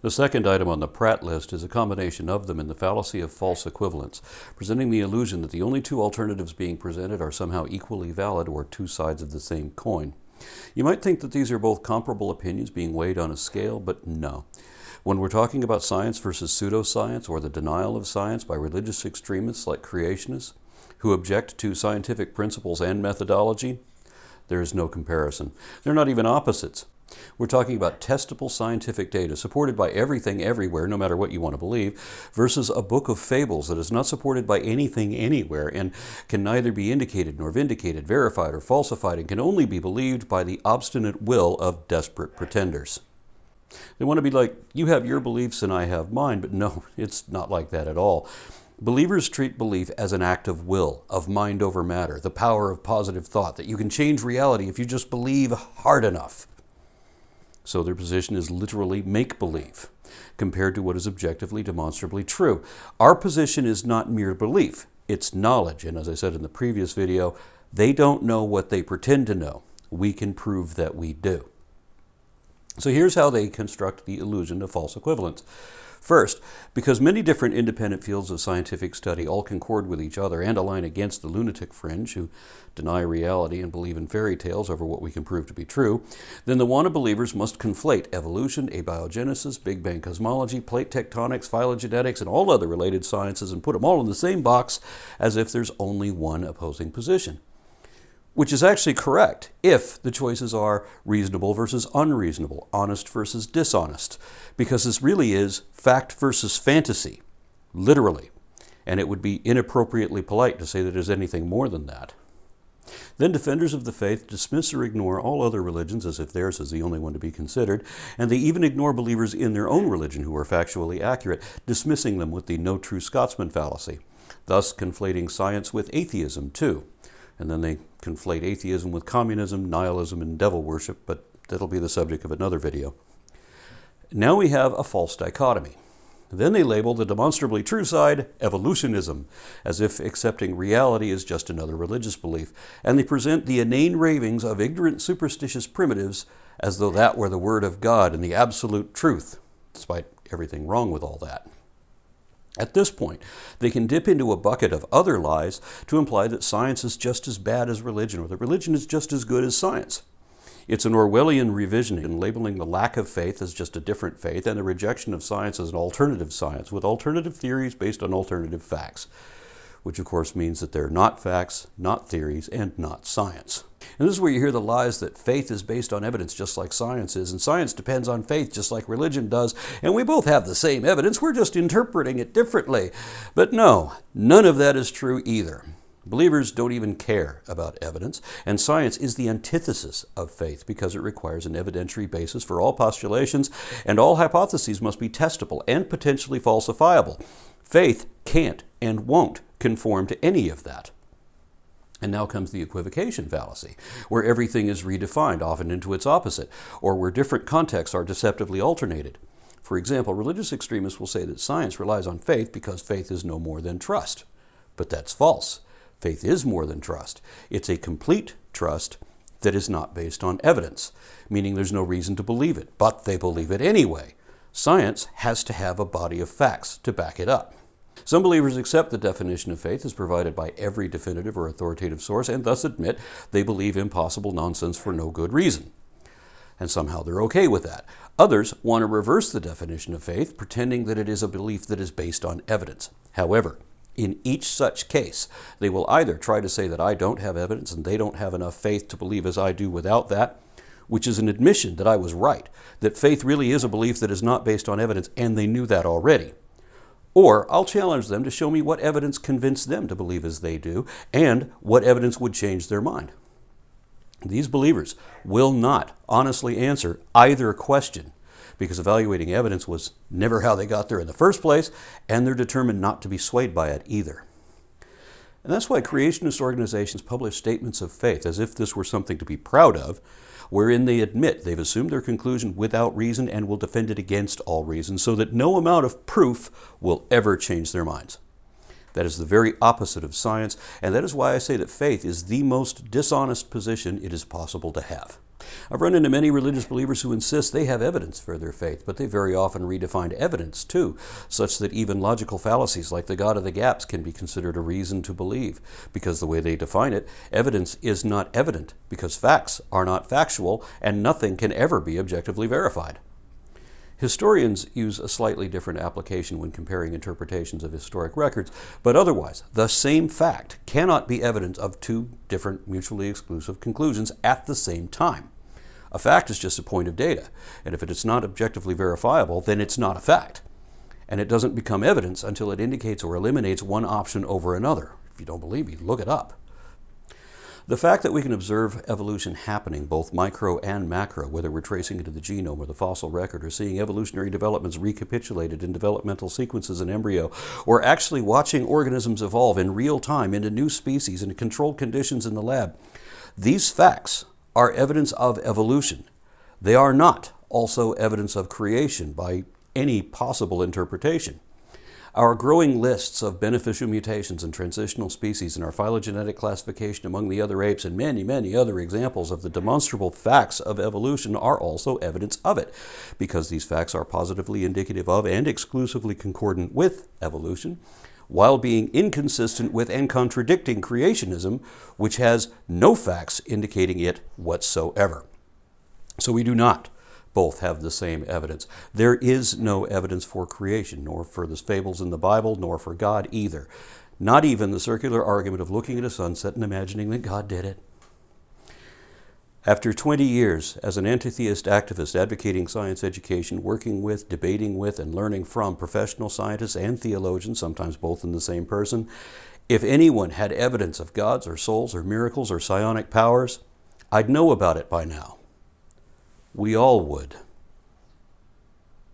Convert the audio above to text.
The second item on the Pratt list is a combination of them in the fallacy of false equivalence, presenting the illusion that the only two alternatives being presented are somehow equally valid or two sides of the same coin. You might think that these are both comparable opinions being weighed on a scale, but no. When we're talking about science versus pseudoscience, or the denial of science by religious extremists like creationists, who object to scientific principles and methodology, there is no comparison. They're not even opposites. We're talking about testable scientific data supported by everything everywhere, no matter what you want to believe, versus a book of fables that is not supported by anything anywhere and can neither be indicated nor vindicated, verified or falsified, and can only be believed by the obstinate will of desperate pretenders. They want to be like, you have your beliefs and I have mine, but no, it's not like that at all. Believers treat belief as an act of will, of mind over matter, the power of positive thought, that you can change reality if you just believe hard enough. So their position is literally make-believe, compared to what is objectively, demonstrably true. Our position is not mere belief, it's knowledge. And as I said in the previous video, they don't know what they pretend to know. We can prove that we do. So here's how they construct the illusion of false equivalence. First, because many different independent fields of scientific study all concord with each other and align against the lunatic fringe who deny reality and believe in fairy tales over what we can prove to be true, then the wanna believers must conflate evolution, abiogenesis, Big Bang cosmology, plate tectonics, phylogenetics, and all other related sciences and put them all in the same box as if there's only one opposing position. Which is actually correct if the choices are reasonable versus unreasonable, honest versus dishonest, because this really is fact versus fantasy, literally, and it would be inappropriately polite to say that there's anything more than that. Then defenders of the faith dismiss or ignore all other religions as if theirs is the only one to be considered, and they even ignore believers in their own religion who are factually accurate, dismissing them with the no true Scotsman fallacy, thus conflating science with atheism too. And then they conflate atheism with communism, nihilism, and devil worship, but that'll be the subject of another video. Now we have a false dichotomy. Then they label the demonstrably true side evolutionism, as if accepting reality is just another religious belief, and they present the inane ravings of ignorant, superstitious primitives as though that were the word of God and the absolute truth, despite everything wrong with all that. At this point, they can dip into a bucket of other lies to imply that science is just as bad as religion, or that religion is just as good as science. It's an Orwellian revision in labeling the lack of faith as just a different faith and the rejection of science as an alternative science with alternative theories based on alternative facts, which of course means that they're not facts, not theories, and not science. And this is where you hear the lies that faith is based on evidence just like science is, and science depends on faith just like religion does, and we both have the same evidence, we're just interpreting it differently. But no, none of that is true either. Believers don't even care about evidence, and science is the antithesis of faith because it requires an evidentiary basis for all postulations, and all hypotheses must be testable and potentially falsifiable. Faith can't and won't conform to any of that. And now comes the equivocation fallacy, where everything is redefined, often into its opposite, or where different contexts are deceptively alternated. For example, religious extremists will say that science relies on faith because faith is no more than trust. But that's false. Faith is more than trust. It's a complete trust that is not based on evidence, meaning there's no reason to believe it, but they believe it anyway. Science has to have a body of facts to back it up. Some believers accept the definition of faith as provided by every definitive or authoritative source and thus admit they believe impossible nonsense for no good reason. And somehow they're okay with that. Others want to reverse the definition of faith, pretending that it is a belief that is based on evidence. However, in each such case, they will either try to say that I don't have evidence and they don't have enough faith to believe as I do without that, which is an admission that I was right, that faith really is a belief that is not based on evidence and they knew that already. Or I'll challenge them to show me what evidence convinced them to believe as they do and what evidence would change their mind. These believers will not honestly answer either question because evaluating evidence was never how they got there in the first place, and they're determined not to be swayed by it either. And that's why creationist organizations publish statements of faith as if this were something to be proud of, wherein they admit they've assumed their conclusion without reason and will defend it against all reason, so that no amount of proof will ever change their minds. That is the very opposite of science, and that is why I say that faith is the most dishonest position it is possible to have. I've run into many religious believers who insist they have evidence for their faith, but they very often redefine evidence too, such that even logical fallacies like the God of the gaps can be considered a reason to believe, because the way they define it, evidence is not evident, because facts are not factual, and nothing can ever be objectively verified. Historians use a slightly different application when comparing interpretations of historic records, but otherwise, the same fact cannot be evidence of two different mutually exclusive conclusions at the same time. A fact is just a point of data, and if it is not objectively verifiable, then it's not a fact. And it doesn't become evidence until it indicates or eliminates one option over another. If you don't believe me, look it up. The fact that we can observe evolution happening, both micro and macro, whether we're tracing it to the genome or the fossil record, or seeing evolutionary developments recapitulated in developmental sequences in embryo, or actually watching organisms evolve in real time into new species in controlled conditions in the lab, these facts are evidence of evolution. They are not also evidence of creation by any possible interpretation. Our growing lists of beneficial mutations and transitional species in our phylogenetic classification among the other apes and many, many other examples of the demonstrable facts of evolution are also evidence of it, because these facts are positively indicative of and exclusively concordant with evolution, while being inconsistent with and contradicting creationism, which has no facts indicating it whatsoever. So we do not both have the same evidence. There is no evidence for creation, nor for the fables in the Bible, nor for God either. Not even the circular argument of looking at a sunset and imagining that God did it. After 20 years as an anti-theist activist advocating science education, working with, debating with, and learning from professional scientists and theologians, sometimes both in the same person, if anyone had evidence of gods or souls or miracles or psionic powers, I'd know about it by now. We all would.